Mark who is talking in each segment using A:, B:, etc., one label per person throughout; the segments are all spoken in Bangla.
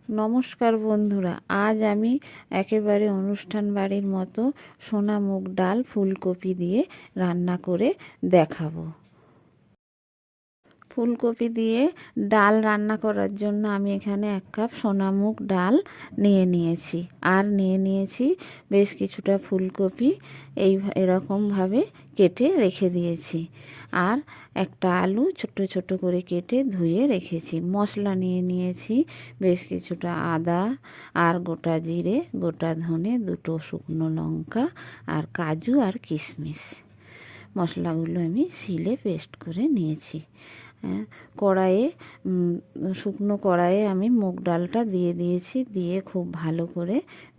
A: নমস্কার বন্ধুরা, আজ আমি একেবারে অনুষ্ঠান বাড়ির মতো সোনা মুগ ডাল ফুলকপি দিয়ে রান্না করে দেখাবো। ফুলকপি দিয়ে ডাল রান্না করার জন্য আমি এখানে 1 কাপ সোনা মুগ ডাল নিয়ে নিয়েছি, আর নিয়ে নিয়েছি বেশ কিছুটা ফুলকপি এরকমভাবে কেটে রেখে দিয়েছি, আর একটা আলু ছোট ছোট করে কেটে ধুয়ে রেখেছি। মশলা নিয়ে নিয়েছি বেশ কিছুটা আদা আর গোটা জিরে, গোটা ধনে, 2টো শুকনো লঙ্কা আর কাজু আর কিশমিশ। মশলাগুলো আমি শিলে পেস্ট করে নিয়েছি। কড়াইয়ে শুকনো কড়াইয়ে আমি মুগ ডালটা দিয়ে দিয়েছি, দিয়ে খুব ভালো করে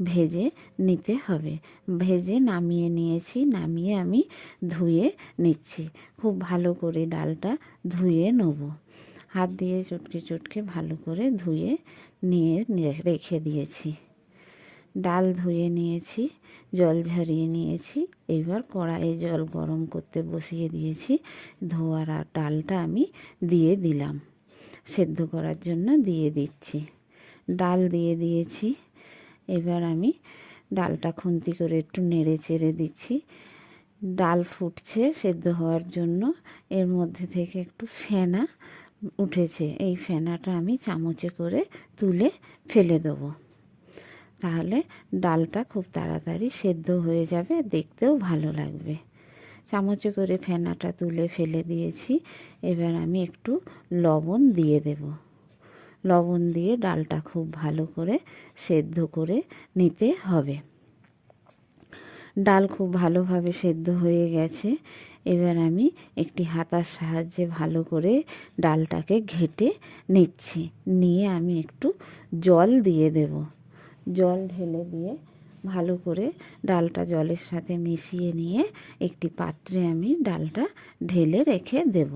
A: ভেজে নিতে হবে। ভেজে নামিয়ে নিয়েছি, নামিয়ে আমি ধুয়ে নিচ্ছি। খুব ভালো করে ডালটা ধুয়ে নেব। হাত দিয়ে চটকে চটকে ভালো করে ধুয়ে নিয়ে রেখে দিয়েছি। ডাল ধুয়ে নিয়েছি, জল ঝরিয়ে নিয়েছি। এবার কড়াইয়ে জল গরম করতে বসিয়ে দিয়েছি। ধোয়ার আর ডালটা আমি দিয়ে দিলাম, সেদ্ধ করার জন্য দিয়ে দিচ্ছি। ডাল দিয়ে দিয়েছি। এবার আমি ডালটা খুন্তি করে একটু নেড়ে চেড়ে দিচ্ছি। ডাল ফুটছে সেদ্ধ হওয়ার জন্য। এর মধ্যে থেকে একটু ফেনা উঠেছে, এই ফেনাটা আমি চামচে করে তুলে ফেলে দেবো। তাহলে ডালটা খুব তাড়াতাড়ি সেদ্ধ হয়ে যাবে, দেখতেও ভালো লাগবে। চামচে করে ফেনাটা তুলে ফেলে দিয়েছি। এবার আমি একটু লবণ দিয়ে দেব। লবণ দিয়ে ডালটা খুব ভালো করে সেদ্ধ করে নিতে হবে। ডাল খুব ভালোভাবে সেদ্ধ হয়ে গেছে। এবার আমি একটি হাতার সাহায্যে ভালো করে ডালটাকে ঘেঁটে নিচ্ছি। নিয়ে আমি একটু জল দিয়ে দেব। জল ঢেলে দিয়ে ভালো করে ডালটা জলের সাথে মিশিয়ে নিয়ে একটি পাত্রে আমি ডালটা ঢেলে রেখে দেব।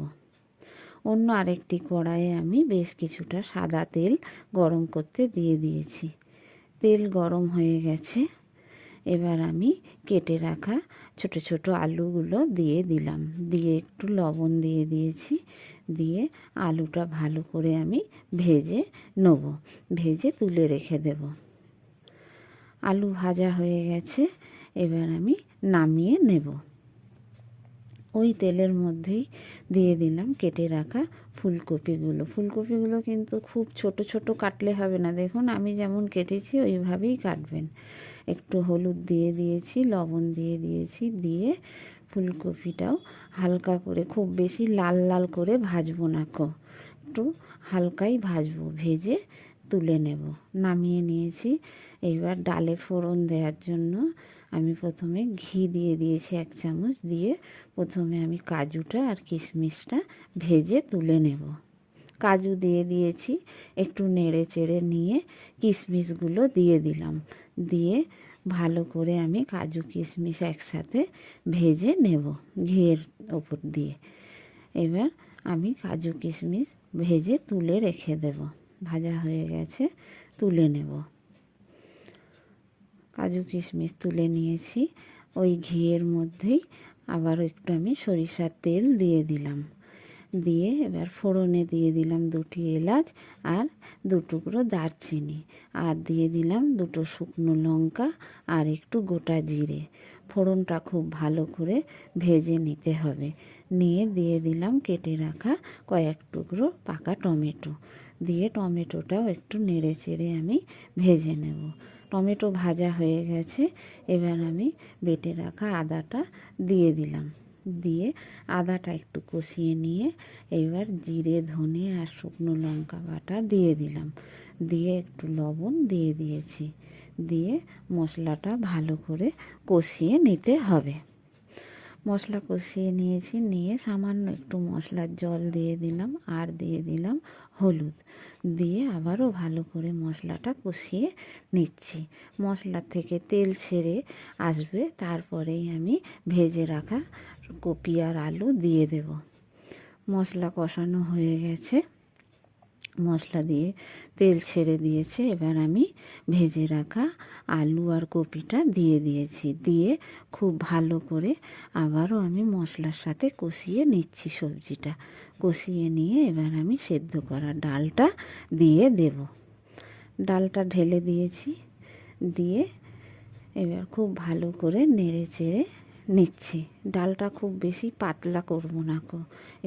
A: অন্য আরেকটি কড়াইয়ে আমি বেশ কিছুটা সাদা তেল গরম করতে দিয়ে দিয়েছি। তেল গরম হয়ে গেছে। এবার আমি কেটে রাখা ছোট ছোট আলুগুলো দিয়ে দিলাম, দিয়ে একটু লবণ দিয়ে দিয়েছি। দিয়ে আলুটা ভালো করে আমি ভেজে নেব, ভেজে তুলে রেখে দেব। আলু ভাজা হয়ে গেছে। এবার আমি নামিয়ে নেব। ওই তেলের মধ্যেই দিয়ে দিলাম কেটে রাখা ফুলকপিগুলো। ফুলকপিগুলো কিন্তু খুব ছোট ছোট কাটলে হবে না, দেখুন আমি যেমন কেটেছি ওইভাবেই কাটবেন। একটু হলুদ দিয়ে দিয়েছি, লবণ দিয়ে দিয়েছি, দিয়ে ফুলকপিটাও হালকা করে, খুব বেশি লাল লাল করে ভাজবো না, একটু হালকাই ভাজবো। ভেজে তুলে নেব। নামিয়ে নিয়েছি। এইবার ডালে ফোড়ন দেওয়ার জন্য আমি প্রথমে ঘি দিয়ে দিয়েছি 1 চামচ। দিয়ে প্রথমে আমি কাজুটা আর কিশমিশটা ভেজে তুলে নেব। কাজু দিয়ে দিয়েছি, একটু নেড়ে চেড়ে নিয়ে কিশমিশগুলো দিয়ে দিলাম। দিয়ে ভালো করে আমি কাজু কিশমিশ একসাথে ভেজে নেব ঘিয়ের ওপর দিয়ে। এবার আমি কাজু কিশমিশ ভেজে তুলে রেখে দেব। ভাজা হয়ে গেছে, তুলে নেব। কাজু কিশমিশ তুলে নিয়েছি। ওই ঘিয়ের মধ্যেই আবার একটু আমি সরিষার তেল দিয়ে দিলাম। দিয়ে এবার ফোড়নে দিয়ে দিলাম 2টি এলাচ আর 2 টুকরো দারচিনি, আর দিয়ে দিলাম 2টো শুকনো লঙ্কা আর একটু গোটা জিরে। ফোড়নটা খুব ভালো করে ভেজে নিতে হবে। নিয়ে দিয়ে দিলাম কেটে রাখা কয়েক টুকরো পাকা টমেটো। দিয়ে টমেটোটাও একটু নেড়ে চেড়ে আমি ভেজে নেব। টমেটো ভাজা হয়ে গেছে। এবার আমি বেটে রাখা আদাটা দিয়ে দিলাম। দিয়ে আদাটা একটু কষিয়ে নিয়ে এবার জিরে, ধনে আর শুকনো লঙ্কা বাটা দিয়ে দিলাম। দিয়ে একটু লবণ দিয়ে দিয়েছি। দিয়ে মশলাটা ভালো করে কষিয়ে নিতে হবে। মশলা কষিয়ে নিয়েছি, নিয়ে সামান্য একটু মশলার জল দিয়ে দিলাম, আর দিয়ে দিলাম হলুদ। দিয়ে আবারও ভালো করে মশলাটা কষিয়ে নিচ্ছি। মশলা থেকে তেল ছেড়ে আসবে, তারপরেই আমি ভেজে রাখা কপি আর আলু দিয়ে দেব। মশলা কষানো হয়ে গেছে, মশলা দিয়ে তেল ছেড়ে দিয়েছে। এবার আমি ভেজে রাখা আলু আর কপিটা দিয়ে দিয়েছি। দিয়ে খুব ভালো করে আবারও আমি মশলার সাথে কষিয়ে নিচ্ছি। সবজিটা কষিয়ে নিয়ে এবার আমি সেদ্ধ করা ডালটা দিয়ে দেব। ডালটা ঢেলে দিয়েছি, দিয়ে এবার খুব ভালো করে নেড়ে চেড়ে নিচ্ছি। ডালটা খুব বেশি পাতলা করব না,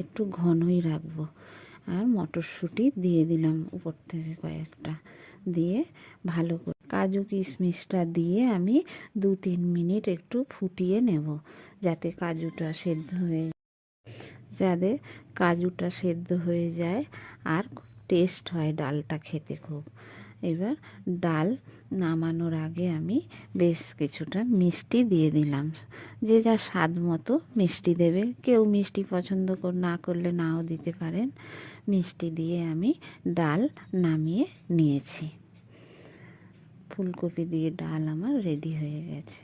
A: একটু ঘনই রাখবো। আর মটরশুঁটি দিয়ে দিলাম উপর থেকে কয়েকটা, দিয়ে ভালো করে কাজু কিশমিশটা দিয়ে আমি 2-3 মিনিট একটু ফুটিয়ে নেব, যাতে কাজুটা সেদ্ধ হয়ে যায় আর টেস্ট হয় ডালটা খেতে খুব। এবার ডাল নামানোর আগে আমি বেশ কিছুটা মিষ্টি দিয়ে দিলাম, যে যা স্বাদ মতো মিষ্টি দেবে, কেউ মিষ্টি পছন্দ না করলে নাও দিতে পারেন। মিষ্টি দিয়ে আমি ডাল নামিয়ে নিয়েছি। ফুলকপি দিয়ে ডাল আমার রেডি হয়ে গেছে।